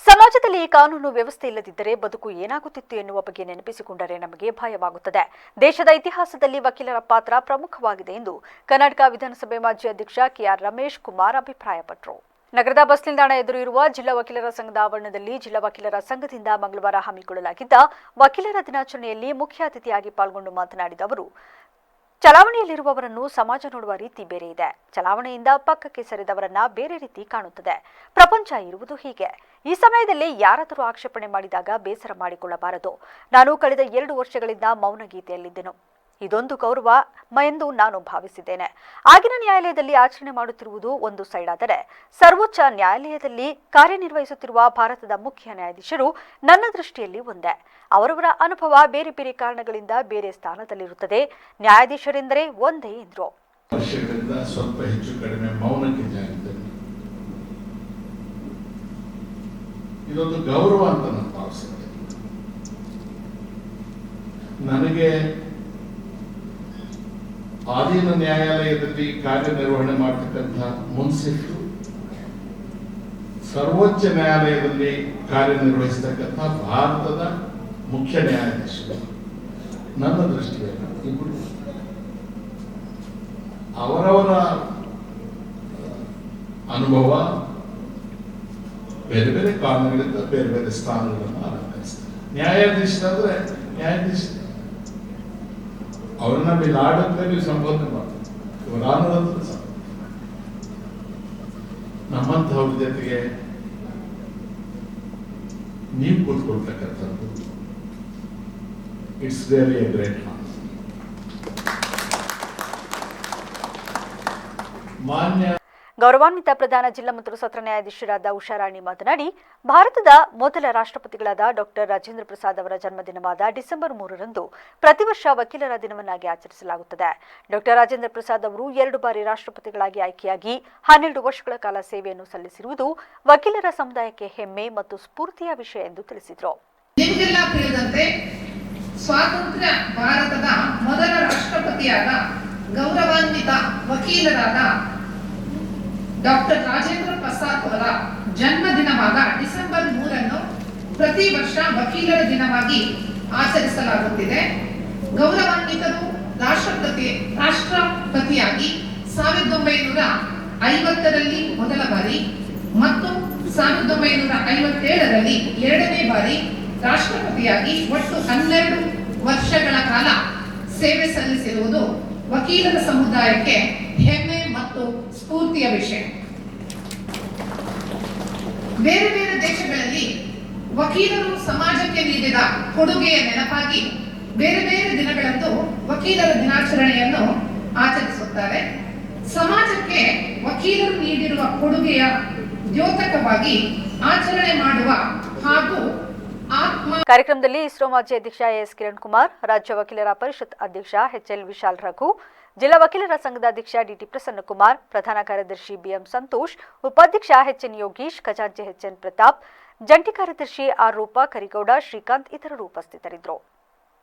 ಸಮಾಜದಲ್ಲಿ ಕಾನೂನು ವ್ಯವಸ್ಥೆ ಇಲ್ಲದಿದ್ದರೆ ಬದುಕು ಏನಾಗುತ್ತಿತ್ತು ಎನ್ನುವ ಬಗ್ಗೆ ನೆನಪಿಸಿಕೊಂಡರೆ ನಮಗೆ ಭಯವಾಗುತ್ತದೆ. ದೇಶದ ಇತಿಹಾಸದಲ್ಲಿ ವಕೀಲರ ಪಾತ್ರ ಪ್ರಮುಖವಾಗಿದೆ ಎಂದು ಕರ್ನಾಟಕ ವಿಧಾನಸಭೆ ಮಾಜಿ ಅಧ್ಯಕ್ಷ ಕೆಆರ್ ರಮೇಶ್ ಕುಮಾರ್ ಅಭಿಪ್ರಾಯಪಟ್ಟರು. ನಗರದ ಬಸ್ ನಿಲ್ದಾಣ ಎದುರು ಇರುವ ಜಿಲ್ಲಾ ವಕೀಲರ ಸಂಘದ ಆವರಣದಲ್ಲಿ ಜಿಲ್ಲಾ ವಕೀಲರ ಸಂಘದಿಂದ ಮಂಗಳವಾರ ಹಮ್ಮಿಕೊಳ್ಳಲಾಗಿದ್ದ ವಕೀಲರ ದಿನಾಚರಣೆಯಲ್ಲಿ ಮುಖ್ಯ ಅತಿಥಿಯಾಗಿ ಪಾಲ್ಗೊಂಡು ಮಾತನಾಡಿದ ಅವರು, ಚಲಾವಣೆಯಲ್ಲಿರುವವರನ್ನು ಸಮಾಜ ನೋಡುವ ರೀತಿ ಬೇರೆ ಇದೆ. ಚಲಾವಣೆಯಿಂದ ಪಕ್ಕಕ್ಕೆ ಸರಿದವರನ್ನ ಬೇರೆ ರೀತಿ ಕಾಣುತ್ತದೆ. ಪ್ರಪಂಚ ಇರುವುದು ಹೀಗೆ. ಈ ಸಮಯದಲ್ಲಿ ಯಾರಾದರೂ ಆಕ್ಷೇಪಣೆ ಮಾಡಿದಾಗ ಬೇಸರ ಮಾಡಿಕೊಳ್ಳಬಾರದು. ನಾನು ಕಳೆದ 2 ವರ್ಷಗಳಿಂದ ಮೌನ ಗೀತೆಯಲ್ಲಿದ್ದೆನು. ಇದೊಂದು ಗೌರವ ಎಂದು ನಾನು ಭಾವಿಸಿದ್ದೇನೆ. ಆಗಿನ ನ್ಯಾಯಾಲಯದಲ್ಲಿ ಆಚರಣೆ ಮಾಡುತ್ತಿರುವುದು ಒಂದು ಸೈಡ್ ಆದರೆ, ಸರ್ವೋಚ್ಚ ನ್ಯಾಯಾಲಯದಲ್ಲಿ ಕಾರ್ಯನಿರ್ವಹಿಸುತ್ತಿರುವ ಭಾರತದ ಮುಖ್ಯ ನ್ಯಾಯಾಧೀಶರು ನನ್ನ ದೃಷ್ಟಿಯಲ್ಲಿ ಒಂದೇ. ಅವರವರ ಅನುಭವ ಬೇರೆ ಬೇರೆ ಕಾರಣಗಳಿಂದ ಬೇರೆ ಸ್ಥಾನದಲ್ಲಿರುತ್ತದೆ. ನ್ಯಾಯಾಧೀಶರೆಂದರೆ ಒಂದೇ ಎಂದರು. ವರ್ಷಗಳಿಂದ ಸ್ವಲ್ಪ ಹೆಚ್ಚು ಕಡಿಮೆ ಮೌನಕ್ಕೆ ಇದೊಂದು ಗೌರವ ಅಂತ ನಾನು ಭಾವಿಸುತ್ತೇನೆ. ನನಗೆ ಆಧೀನ ನ್ಯಾಯಾಲಯದಲ್ಲಿ ಕಾರ್ಯನಿರ್ವಹಣೆ ಮಾಡತಕ್ಕಂಥ ಮುನ್ಸಿಫ್ರು, ಸರ್ವೋಚ್ಚ ನ್ಯಾಯಾಲಯದಲ್ಲಿ ಕಾರ್ಯನಿರ್ವಹಿಸತಕ್ಕಂಥ ಭಾರತದ ಮುಖ್ಯ ನ್ಯಾಯಾಧೀಶರು ನನ್ನ ದೃಷ್ಟಿಯಲ್ಲಿ ಇಬ್ಬರು ಅವರವರ ಅನುಭವ ಬೇರೆ ಬೇರೆ ಕಾರಣಗಳಿಂದ ಬೇರೆ ಬೇರೆ ಸ್ಥಾನಗಳನ್ನು ಅಲಂಕರಿಸ್ತಾರೆ. ನ್ಯಾಯಾಧೀಶರಾದ್ರೆ ನ್ಯಾಯಾಧೀಶ ಅವ್ರನ್ನ ನೀವು ಆಡೋದ್ರೆ ನೀವು ಸಂಬೋಧನೆ ಮಾಡ್ತಾರೆ. ಇವರು ಆನಂದ ನಮ್ಮಂತಹವ್ರ ಜೊತೆಗೆ ನೀವು ಕೂತ್ಕೊಳ್ತಕ್ಕಂಥದ್ದು it's really a great honour. ಮಾನ್ಯ ಗೌರವಾನ್ವಿತ ಪ್ರಧಾನ ಜಿಲ್ಲಾ ಮತ್ತು ಸತ್ರ ನ್ಯಾಯಾಧೀಶರಾದ ಉಷಾರಾಣಿ ಮಾತನಾಡಿ, ಭಾರತದ ಮೊದಲ ರಾಷ್ಟ್ರಪತಿಗಳಾದ ಡಾಕ್ಟರ್ ರಾಜೇಂದ್ರ ಪ್ರಸಾದ್ ಅವರ ಜನ್ಮದಿನವಾದ ಡಿಸೆಂಬರ್ 3ರಂದು ಪ್ರತಿ ವರ್ಷ ವಕೀಲರ ದಿನವನ್ನಾಗಿ ಆಚರಿಸಲಾಗುತ್ತದೆ. ಡಾಕ್ಟರ್ ರಾಜೇಂದ್ರ ಪ್ರಸಾದ್ ಅವರು 2 ಬಾರಿ ರಾಷ್ಟ್ರಪತಿಗಳಾಗಿ ಆಯ್ಕೆಯಾಗಿ 12 ವರ್ಷಗಳ ಕಾಲ ಸೇವೆಯನ್ನು ಸಲ್ಲಿಸಿರುವುದು ವಕೀಲರ ಸಮುದಾಯಕ್ಕೆ ಹೆಮ್ಮೆ ಮತ್ತು ಸ್ಫೂರ್ತಿಯ ವಿಷಯ ಎಂದು ತಿಳಿಸಿದರು. ನಿಮಗೆಲ್ಲ ತಿಳಿದಂತೆ ಸ್ವಾತಂತ್ರ್ಯ ಭಾರತದ ಮೊದಲ ರಾಷ್ಟ್ರಪತಿಯಾದ ಗೌರವಾನ್ವಿತ ವಕೀಲರಾದ ಡಾಕ್ಟರ್ ರಾಜೇಂದ್ರ ಪ್ರಸಾದ್ ಅವರ ಜನ್ಮದಿನವಾದ ಡಿಸೆಂಬರ್ 3ನ್ನು ಪ್ರತಿ ವರ್ಷ ವಕೀಲರ ದಿನವಾಗಿ ಆಚರಿಸಲಾಗುತ್ತಿದೆ. ಗೌರವಾನ್ವಿತರು ರಾಷ್ಟ್ರಪತಿಯಾಗಿ 1950ರಲ್ಲಿ ಮೊದಲ ಬಾರಿ ಮತ್ತು 1957ರಲ್ಲಿ 2ನೇ ಬಾರಿ ರಾಷ್ಟ್ರಪತಿಯಾಗಿ ಒಟ್ಟು 12 ವರ್ಷಗಳ ಕಾಲ ಸೇವೆ ಸಲ್ಲಿಸಿರುವುದು ವಕೀಲರ ಸಮುದಾಯಕ್ಕೆ ಹೆಮ್ಮೆ ಮತ್ತು ಸ್ಫೂರ್ತಿಯ ವಿಷಯ. ಬೇರೆ ಬೇರೆ ದೇಶಗಳಲ್ಲಿ ವಕೀಲರು ಸಮಾಜಕ್ಕೆ ನೀಡಿದ ಕೊಡುಗೆಯ ನೆನಪಾಗಿ ಬೇರೆ ಬೇರೆ ದಿನಗಳಂದು ವಕೀಲರ ದಿನಾಚರಣೆಯನ್ನು ಆಚರಿಸುತ್ತಾರೆ. ಸಮಾಜಕ್ಕೆ ವಕೀಲರು ನೀಡಿರುವ ಕೊಡುಗೆಯ ದ್ಯೋತಕವಾಗಿ ಆಚರಣೆ ಮಾಡುವ ಹಾಗೂ ಕಾರ್ಯಕ್ರಮದಲ್ಲಿ ಇಸ್ರೋ ಮಾಜಿ ಅಧ್ಯಕ್ಷ ಎಸ್ ಕಿರಣ್ ಕುಮಾರ್, ರಾಜ್ಯ ವಕೀಲರ ಪರಿಷತ್ ಅಧ್ಯಕ್ಷ ಎಚ್ಎಲ್ ವಿಶಾಲ್ ರಘು, ಜಿಲ್ಲಾ ವಕೀಲರ ಸಂಘದ ಅಧ್ಯಕ್ಷ ಡಿಟಿ ಪ್ರಸನ್ನಕುಮಾರ್, ಪ್ರಧಾನ ಕಾರ್ಯದರ್ಶಿ ಬಿಎಂ ಸಂತೋಷ್, ಉಪಾಧ್ಯಕ್ಷ ಎಚ್ಎನ್ ಯೋಗೀಶ್, ಖಜಾಂಚಿ ಎಚ್ಎನ್ ಪ್ರತಾಪ್, ಜಂಟಿ ಕಾರ್ಯದರ್ಶಿ ಆರ್ ರೂಪಾ, ಕರಿಗೌಡ, ಶ್ರೀಕಾಂತ್ ಇತರರು ಉಪಸ್ಥಿತರಿದ್ದರು.